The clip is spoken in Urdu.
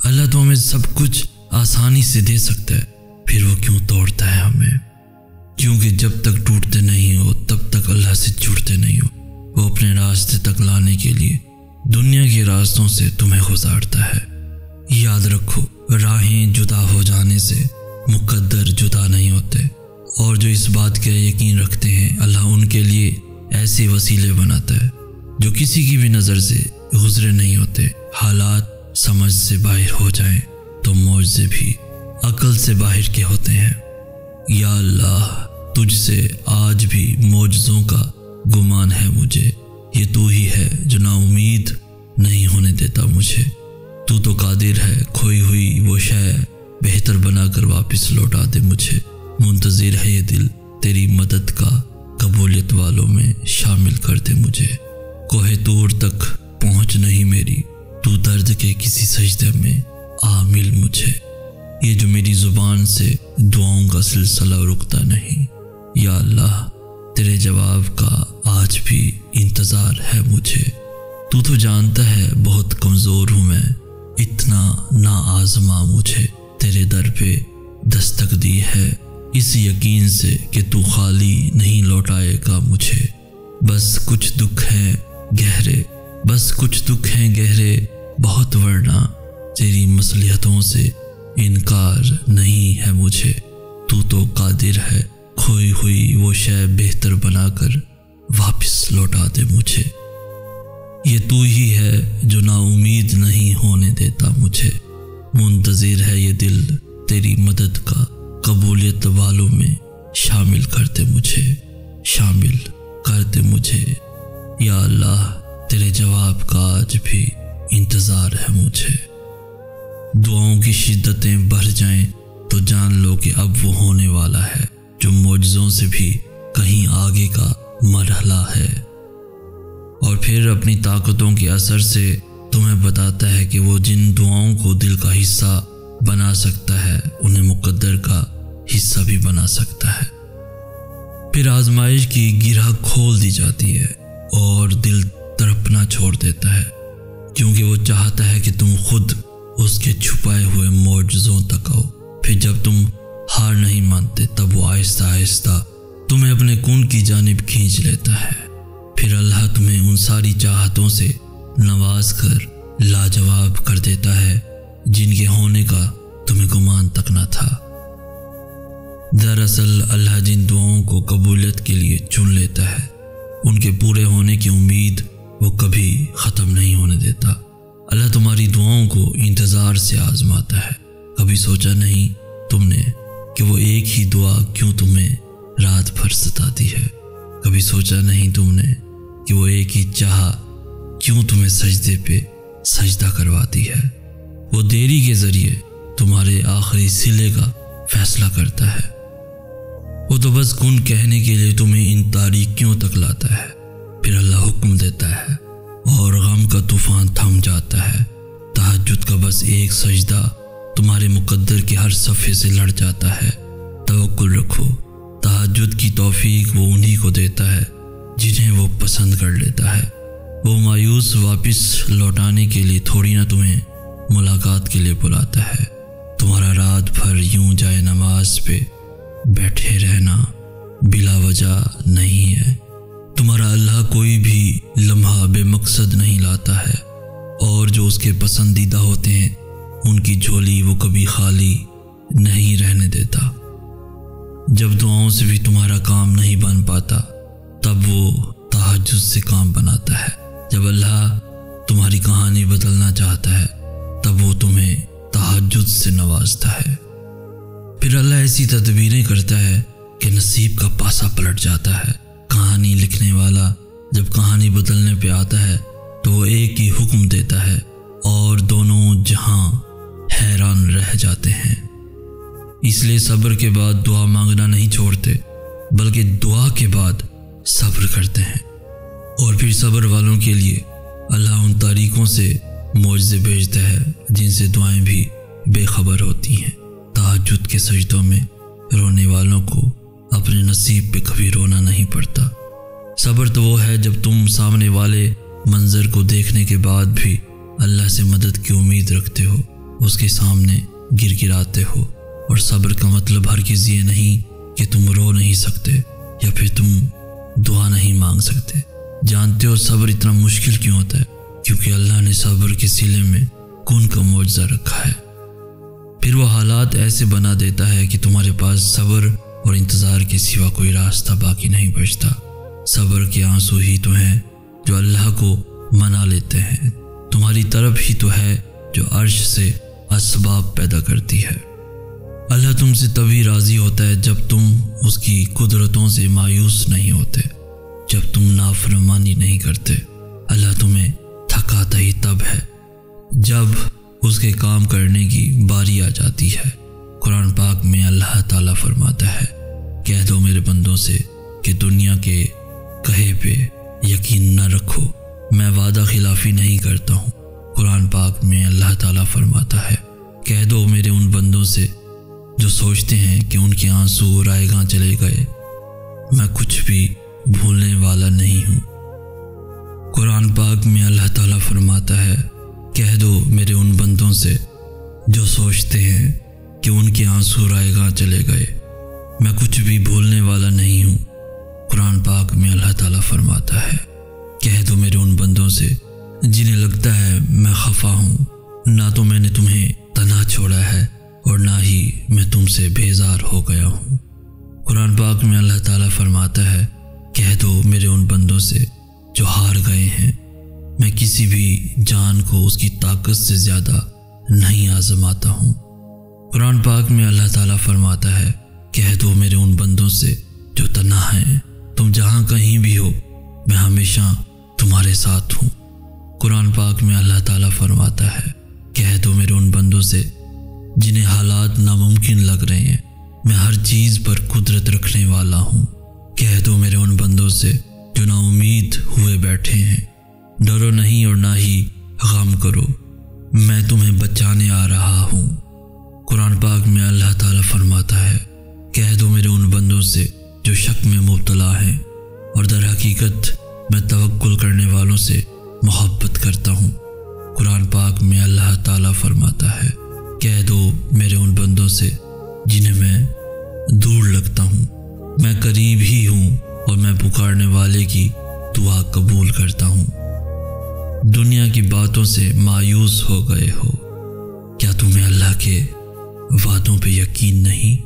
اللہ تو ہمیں سب کچھ آسانی سے دے سکتا ہے، پھر وہ کیوں توڑتا ہے ہمیں؟ کیونکہ جب تک ٹوٹتے نہیں ہو تب تک اللہ سے جڑتے نہیں ہو۔ وہ اپنے راستے تک لانے کے لیے دنیا کے راستوں سے تمہیں گزارتا ہے۔ یاد رکھو، راہیں جدا ہو جانے سے مقدر جدا نہیں ہوتے، اور جو اس بات کا یقین رکھتے ہیں اللہ ان کے لیے ایسے وسیلے بناتا ہے جو کسی کی بھی نظر سے گزرے نہیں ہوتے۔ حالات سمجھ سے باہر ہو جائیں تو معجزے بھی عقل سے باہر کے ہوتے ہیں۔ یا اللہ، تجھ سے آج بھی معجزوں کا گمان ہے مجھے، یہ تو ہی ہے جو نا امید نہیں ہونے دیتا مجھے۔ تو قادر ہے، کھوئی ہوئی وہ شے بہتر بنا کر واپس لوٹا دے مجھے۔ منتظر ہے یہ دل تیری مدد کا، قبولیت والوں میں شامل کر دے مجھے۔ کوہ طور تک پہنچ نہیں میری، تو درد کے کسی سجدے میں آ مل مجھے۔ یہ جو میری زبان سے دعاؤں کا سلسلہ رکتا نہیں، یا اللہ تیرے جواب کا آج بھی انتظار ہے مجھے۔ تو جانتا ہے بہت کمزور ہوں میں، اتنا نا آزما مجھے تیرے در پہ دستک دی ہے، اس یقین سے کہ تو خالی نہیں لوٹائے گا مجھے۔ بس کچھ دکھ ہیں گہرے، بس کچھ دکھ ہیں گہرے بہت، ورنہ تیری مصلحتوں سے انکار نہیں ہے مجھے۔ تو قادر ہے، کھوئی ہوئی وہ شے بہتر بنا کر واپس لوٹا دے مجھے۔ یہ تو ہی ہے جو نا امید نہیں ہونے دیتا مجھے۔ منتظر ہے یہ دل تیری مدد کا، قبولیت والوں میں شامل کرتے مجھے، شامل کرتے مجھے۔ یا اللہ تیرے جواب کا آج بھی انتظار ہے مجھے۔ دعاؤں کی شدتیں بڑھ جائیں تو جان لو کہ اب وہ ہونے والا ہے جو معجزوں سے بھی کہیں آگے کا مرحلہ ہے، اور پھر اپنی طاقتوں کے اثر سے تمہیں بتاتا ہے کہ وہ جن دعاؤں کو دل کا حصہ بنا سکتا ہے انہیں مقدر کا حصہ بھی بنا سکتا ہے۔ پھر آزمائش کی گرہ کھول دی جاتی ہے اور دل تڑپنا چھوڑ دیتا ہے، کیونکہ وہ چاہتا ہے کہ تم خود اس کے چھپائے ہوئے معجزوں تک آؤ۔ پھر جب تم ہار نہیں مانتے تب وہ آہستہ آہستہ تمہیں اپنے کن کی جانب کھینچ لیتا ہے۔ پھر اللہ تمہیں ان ساری چاہتوں سے نواز کر لاجواب کر دیتا ہے جن کے ہونے کا تمہیں گمان تک نہ تھا۔ دراصل اللہ جن دعاؤں کو قبولیت کے لیے چن لیتا ہے ان کے پورے ہونے کی امید وہ کبھی ختم نہیں ہونے دیتا۔ اللہ تمہاری دعاؤں کو انتظار سے آزماتا ہے۔ کبھی سوچا نہیں تم نے کہ وہ ایک ہی دعا کیوں تمہیں رات بھر ستاتی ہے؟ کبھی سوچا نہیں تم نے کہ وہ ایک ہی چاہ کیوں تمہیں سجدے پہ سجدہ کرواتی ہے؟ وہ دیری کے ذریعے تمہارے آخری صلے کا فیصلہ کرتا ہے۔ وہ تو بس کن کہنے کے لیے تمہیں ان تاریکیوں تک لاتا ہے، پھر اللہ حکم دیتا ہے اور غم کا طوفان تھم جاتا ہے۔ تہجد کا بس ایک سجدہ تمہارے مقدر کے ہر صفحے سے لڑ جاتا ہے۔ توکل رکھو، تہجد کی توفیق وہ انہی کو دیتا ہے جنہیں وہ پسند کر لیتا ہے۔ وہ مایوس واپس لوٹانے کے لیے تھوڑی نہ تمہیں ملاقات کے لیے بلاتا ہے۔ تمہارا رات بھر یوں جائے نماز پہ بیٹھے رہنا بلا وجہ نہیں ہے۔ تمہارا اللہ کوئی بھی لمحہ بے مقصد نہیں لاتا ہے، اور جو اس کے پسندیدہ ہوتے ہیں ان کی جھولی وہ کبھی خالی نہیں رہنے دیتا۔ جب دعاؤں سے بھی تمہارا کام نہیں بن پاتا تب وہ تہجد سے کام بناتا ہے۔ جب اللہ تمہاری کہانی بدلنا چاہتا ہے تب وہ تمہیں تہجد سے نوازتا ہے۔ پھر اللہ ایسی تدبیریں کرتا ہے کہ نصیب کا پاسا پلٹ جاتا ہے۔ کہانی لکھنے والا جب کہانی بدلنے پہ آتا ہے تو وہ ایک ہی حکم دیتا ہے اور دونوں جہاں حیران رہ جاتے ہیں۔ اس لیے صبر کے بعد دعا مانگنا نہیں چھوڑتے، بلکہ دعا کے بعد صبر کرتے ہیں، اور پھر صبر والوں کے لیے اللہ ان طریقوں سے معجزے بھیجتا ہے جن سے دعائیں بھی بے خبر ہوتی ہیں۔ تہجد کے سجدوں میں رونے والوں کو اپنے نصیب پہ کبھی رونا نہیں پڑتا۔ صبر تو وہ ہے جب تم سامنے والے منظر کو دیکھنے کے بعد بھی اللہ سے مدد کی امید رکھتے ہو، اس کے سامنے گر گراتے ہو، اور صبر کا مطلب ہرگز یہ نہیں کہ تم رو نہیں سکتے یا پھر تم دعا نہیں مانگ سکتے۔ جانتے ہو صبر اتنا مشکل کیوں ہوتا ہے؟ کیونکہ اللہ نے صبر کے سلے میں کن کا معجزہ رکھا ہے۔ پھر وہ حالات ایسے بنا دیتا ہے کہ تمہارے پاس صبر اور انتظار کے سوا کوئی راستہ باقی نہیں بچتا۔ صبر کے آنسو ہی تو ہیں جو اللہ کو منا لیتے ہیں، تمہاری طرف ہی تو ہے جو عرش سے اسباب پیدا کرتی ہے۔ اللہ تم سے تبھی راضی ہوتا ہے جب تم اس کی قدرتوں سے مایوس نہیں ہوتے، جب تم نافرمانی نہیں کرتے۔ اللہ تمہیں تھکاتا ہی تب ہے جب اس کے کام کرنے کی باری آ جاتی ہے۔ قرآن پاک میں اللہ تعالیٰ فرماتا ہے، کہہ دو میرے بندوں سے کہ دنیا کے کہے پہ یقین نہ رکھو، میں وعدہ خلافی نہیں کرتا ہوں۔ قرآن پاک میں اللہ تعالیٰ فرماتا ہے، کہہ دو میرے ان بندوں سے جو سوچتے ہیں کہ ان کے آنسو رائے گاں چلے گئے، میں کچھ بھی بھولنے والا نہیں ہوں۔ قرآن پاک میں اللہ تعالیٰ فرماتا ہے، کہہ دو میرے ان بندوں سے جو سوچتے ہیں کہ ان کے آنسو رائے گاں چلے گئے، میں کچھ بھی بھولنے والا نہیں ہوں۔ قرآن پاک میں اللہ تعالیٰ فرماتا ہے، کہہ دو میرے ان بندوں سے جنہیں لگتا ہے میں خفا ہوں، نہ تو میں نے تمہیں تنہا چھوڑا ہے اور نہ ہی میں تم سے بیزار ہو گیا ہوں۔ قرآن پاک میں اللہ تعالیٰ فرماتا ہے، کہہ دو میرے ان بندوں سے جو ہار گئے ہیں، میں کسی بھی جان کو اس کی طاقت سے زیادہ نہیں آزماتا ہوں۔ قرآن پاک میں اللہ تعالیٰ فرماتا ہے، کہہ دو میرے ان بندوں سے جو تنہا ہیں، تم جہاں کہیں بھی ہو میں ہمیشہ تمہارے ساتھ ہوں۔ قرآن پاک میں اللہ تعالیٰ فرماتا ہے، کہہ دو میرے ان بندوں سے جنہیں حالات ناممکن لگ رہے ہیں، میں ہر چیز پر قدرت رکھنے والا ہوں۔ کہہ دو میرے ان بندوں سے جو نا امید ہوئے بیٹھے ہیں، ڈرو نہیں اور نہ ہی غم کرو، میں تمہیں بچانے آ رہا ہوں۔ قرآن پاک میں اللہ تعالیٰ فرماتا ہے، کہہ دو میرے ان بندوں سے جو شک میں مبتلا ہیں اور در حقیقت میں توکل کرنے والوں سے محبت کرتا ہوں۔ قرآن پاک میں اللہ تعالیٰ فرماتا ہے، کہہ دو میرے ان بندوں سے جنہیں میں دور لگتا ہوں، میں قریب ہی ہوں اور میں پکارنے والے کی دعا قبول کرتا ہوں۔ دنیا کی باتوں سے مایوس ہو گئے ہو، کیا تمہیں اللہ کے وعدوں پہ یقین نہیں؟